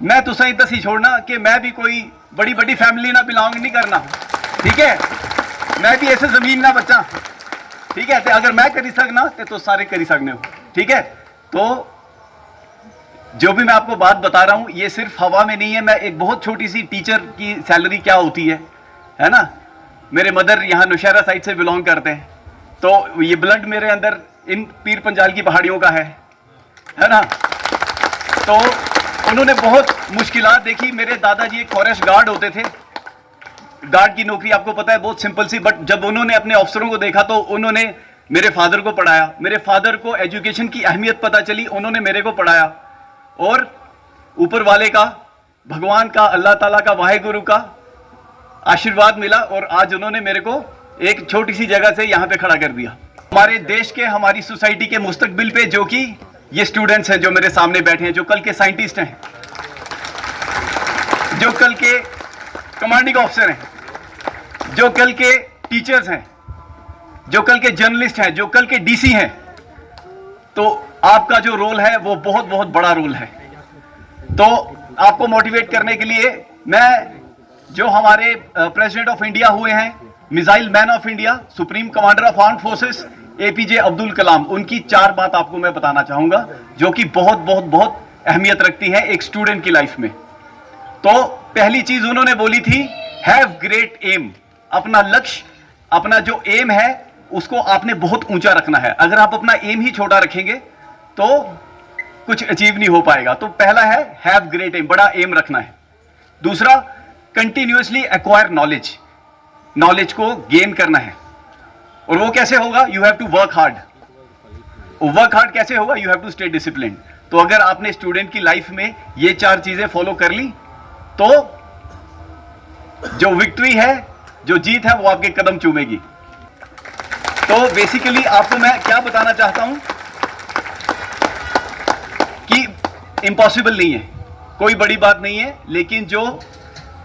मैं तो सही दसी छोड़ना कि मैं भी कोई बड़ी बड़ी फैमिली ना बिलोंग नहीं करना, ठीक है। मैं भी ऐसे जमीन ना बच्चा, ठीक है। तो अगर मैं करी सकना तो सारे करी सकने हो, ठीक है। तो जो भी मैं आपको बात बता रहा हूं ये सिर्फ हवा में नहीं है। मैं एक बहुत छोटी सी टीचर की सैलरी क्या होती है ना। मेरे मदर यहाँ नौशहरा साइड से बिलोंग करते हैं, तो ये ब्लड मेरे अंदर इन पीर पंजाल की पहाड़ियों का है ना। तो उन्होंने बहुत मुश्किलात देखी। मेरे दादाजी एक फॉरेस्ट गार्ड होते थे। गार्ड की नौकरी आपको पता है बहुत सिंपल सी, बट जब उन्होंने अपने अफसरों को देखा तो उन्होंने मेरे फादर को पढ़ाया। मेरे फादर को एजुकेशन की अहमियत पता चली, उन्होंने मेरे को पढ़ाया। और ऊपर वाले का, भगवान का, अल्लाह ताला का, वाहेगुरु का आशीर्वाद मिला और आज उन्होंने मेरे को एक छोटी सी जगह से यहां पे खड़ा कर दिया। हमारे देश के, हमारी सोसाइटी के मुस्तकबिल पे जो कि ये स्टूडेंट्स हैं जो मेरे सामने बैठे हैं, जो कल के साइंटिस्ट हैं, जो कल के कमांडिंग ऑफिसर हैं, जो कल के टीचर्स हैं, जो कल के जर्नलिस्ट हैं, जो कल के डीसी हैं, तो आपका जो रोल है वो बहुत बहुत बड़ा रोल है। तो आपको मोटिवेट करने के लिए मैं, जो हमारे प्रेसिडेंट ऑफ इंडिया हुए हैं, missile man of India, supreme commander of armed forces APJ Abdul Kalam, उनकी 4 बात आपको मैं बताना चाहूंगा जो कि बहुत बहुत बहुत अहमियत रखती है एक स्टूडेंट की लाइफ में। तो पहली चीज उन्होंने बोली थी, हैव ग्रेट एम। अपना लक्ष्य, अपना जो एम है उसको आपने बहुत ऊंचा रखना है। अगर आप अपना एम ही छोटा रखेंगे तो कुछ अचीव नहीं हो पाएगा। तो पहला है हैव ग्रेट एम, बड़ा एम रखना है। दूसरा, कंटिन्यूअसली एक्वायर नॉलेज, नॉलेज को गेन करना है। और वो कैसे होगा? You have to work hard. Work hard कैसे होगा? You have to stay discipline. तो अगर आपने स्टूडेंट की लाइफ में ये 4 चीजें फॉलो कर ली तो जो विक्ट्री है, जो जीत है, वो आपके कदम चूमेगी। तो बेसिकली आपको मैं क्या बताना चाहता हूं कि इम्पॉसिबल नहीं है, कोई बड़ी बात नहीं है, लेकिन जो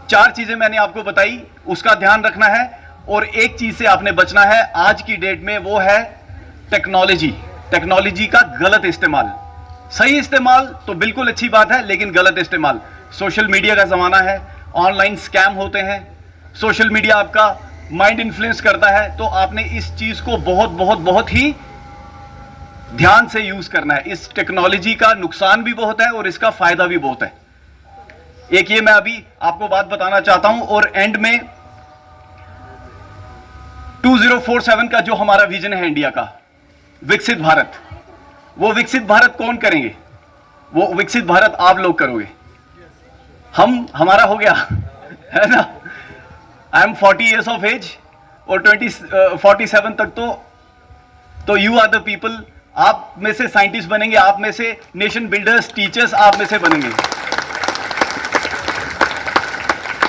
4 चीजें मैंने आपको बताई उसका ध्यान रखना है। और एक चीज से आपने बचना है आज की डेट में, वो है टेक्नोलॉजी। टेक्नोलॉजी का गलत इस्तेमाल। सही इस्तेमाल तो बिल्कुल अच्छी बात है, लेकिन गलत इस्तेमाल। सोशल मीडिया का जमाना है, ऑनलाइन स्कैम होते हैं, सोशल मीडिया आपका माइंड इन्फ्लुएंस करता है। तो आपने इस चीज को बहुत बहुत बहुत ही ध्यान से यूज करना है। इस टेक्नोलॉजी का नुकसान भी बहुत है और इसका फायदा भी बहुत है। एक ये मैं अभी आपको बात बताना चाहता हूं। और एंड में 2047 का जो हमारा विजन है इंडिया का, विकसित भारत, वो विकसित भारत कौन करेंगे? वो विकसित भारत आप लोग करोगे। हमारा हो गया है ना। I am 40 years of age और 47 तक तो यू आर द पीपल। आप में से साइंटिस्ट बनेंगे, आप में से नेशन बिल्डर्स, टीचर्स आप में से बनेंगे।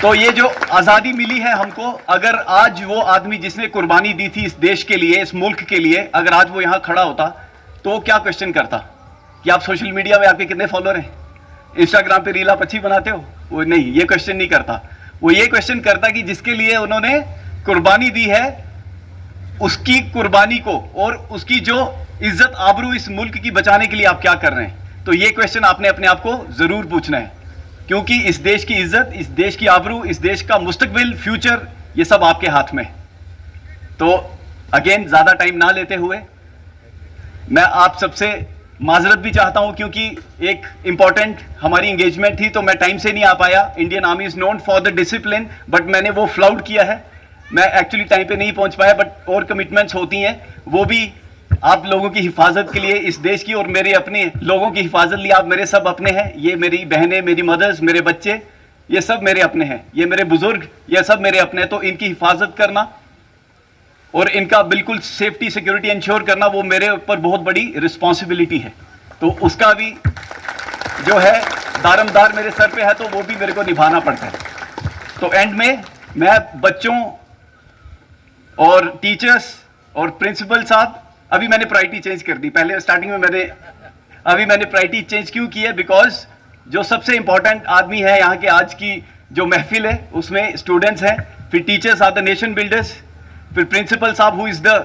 तो ये जो आजादी मिली है हमको, अगर आज वो आदमी जिसने कुर्बानी दी थी इस देश के लिए, इस मुल्क के लिए, अगर आज वो यहां खड़ा होता तो वो क्या क्वेश्चन करता कि आप सोशल मीडिया में आपके कितने फॉलोअर हैं, इंस्टाग्राम पे रील आप अच्छी बनाते हो? वो नहीं, ये क्वेश्चन नहीं करता। वो ये क्वेश्चन करता कि जिसके लिए उन्होंने कुर्बानी दी है, उसकी कुर्बानी को और उसकी जो इज्जत आबरू इस मुल्क की बचाने के लिए आप क्या कर रहे हैं। तो ये क्वेश्चन आपने अपने आप को जरूर पूछना है, क्योंकि इस देश की इज्जत, इस देश की आबरू, इस देश का मुस्तकबिल, फ्यूचर, ये सब आपके हाथ में। तो अगेन ज्यादा टाइम ना लेते हुए मैं आप सबसे माजरत भी चाहता हूं, क्योंकि एक इंपॉर्टेंट हमारी एंगेजमेंट थी तो मैं टाइम से नहीं आ पाया। Indian army is known for the discipline, but मैंने वो फ्लाउट किया है। मैं एक्चुअली टाइम पे नहीं पहुंच पाया, बट और कमिटमेंट्स होती हैं, वो भी आप लोगों की हिफाजत के लिए, इस देश की और मेरे अपने लोगों की हिफाजत लिए। आप मेरे सब अपने हैं, ये मेरी बहनें, मेरी मदर्स, मेरे बच्चे, ये सब मेरे अपने हैं, ये मेरे बुजुर्ग, ये सब मेरे अपने हैं। तो इनकी हिफाजत करना और इनका बिल्कुल सेफ्टी सिक्योरिटी इंश्योर करना, वो मेरे ऊपर बहुत बड़ी रिस्पॉन्सिबिलिटी है। तो उसका भी जो है दारमदार मेरे सर पे है, तो वो भी मेरे को निभाना पड़ता है। तो एंड में मैं बच्चों और टीचर्स और प्रिंसिपल साहब, अभी मैंने प्रायोरिटी चेंज कर दी। पहले स्टार्टिंग में मैंने प्रायोरिटी चेंज क्यों की है? बिकॉज जो सबसे इंपॉर्टेंट आदमी है यहाँ के आज की जो महफिल है उसमें स्टूडेंट्स हैं, फिर teachers are the nation builders, फिर प्रिंसिपल साहब who is the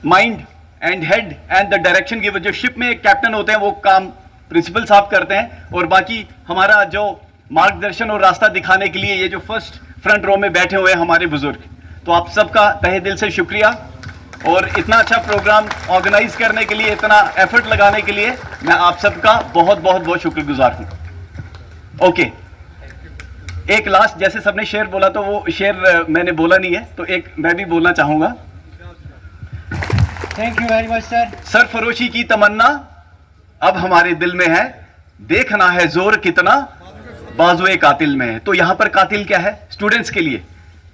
mind and head and the direction giver. जो शिप में एक कैप्टन होते हैं वो काम प्रिंसिपल साहब करते हैं, और बाकी हमारा जो मार्गदर्शन और रास्ता दिखाने के लिए ये जो फर्स्ट फ्रंट रो में बैठे हुए हैं हमारे बुजुर्ग, तो आप सबका तहे दिल से शुक्रिया। और इतना अच्छा प्रोग्राम ऑर्गेनाइज करने के लिए, इतना एफर्ट लगाने के लिए मैं आप सबका बहुत बहुत बहुत शुक्रगुजार हूं। ओके, एक लास्ट, जैसे सबने शेर बोला तो वो शेर मैंने बोला नहीं है, तो एक मैं भी बोलना चाहूंगा। Thank you very much sir. सरफरोशी की तमन्ना अब हमारे दिल में है, देखना है जोर कितना बाजुए कातिल में है। तो यहां पर कातिल क्या है स्टूडेंट्स के लिए?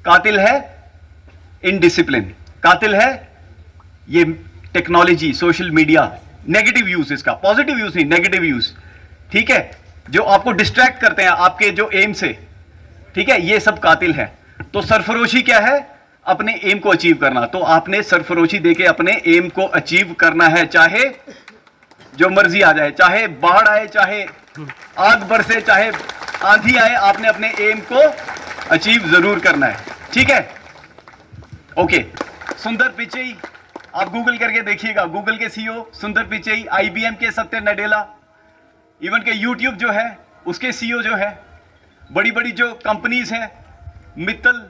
कातिल है इनडिसिप्लिन, कातिल है ये technology, social media, negative use, इसका पॉजिटिव यूज नहीं, नेगेटिव यूज, ठीक है, जो आपको डिस्ट्रैक्ट करते हैं आपके जो एम से, ठीक है, ये सब कातिल है। तो सरफरोशी क्या है? अपने एम को अचीव करना। तो आपने सरफरोशी देके अपने एम को अचीव करना है, चाहे जो मर्जी आ जाए, चाहे बाढ़ आए, चाहे आग बरसे, चाहे आंधी आए, आपने अपने एम को अचीव जरूर करना है, ठीक है। ओके, सुंदर पिचई, आप गूगल करके देखिएगा, गूगल के सीईओ सुंदर पिचई, आईबीएम के सत्य नडेला, इवन के यूट्यूब जो है उसके सीईओ जो है, बड़ी बड़ी जो कंपनीज हैं, मित्तल,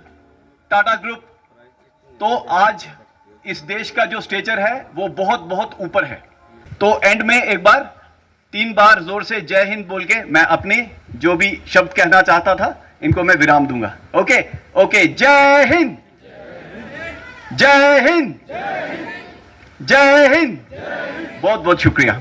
टाटा ग्रुप, तो आज इस देश का जो स्टेचर है वो बहुत बहुत ऊपर है। तो एंड में एक बार 3 बार जोर से जय हिंद बोल के मैं अपने जो भी शब्द कहना चाहता था इनको मैं विराम दूंगा। ओके ओके, जय हिंद, जय हिंद, जय हिंद, बहुत बहुत शुक्रिया।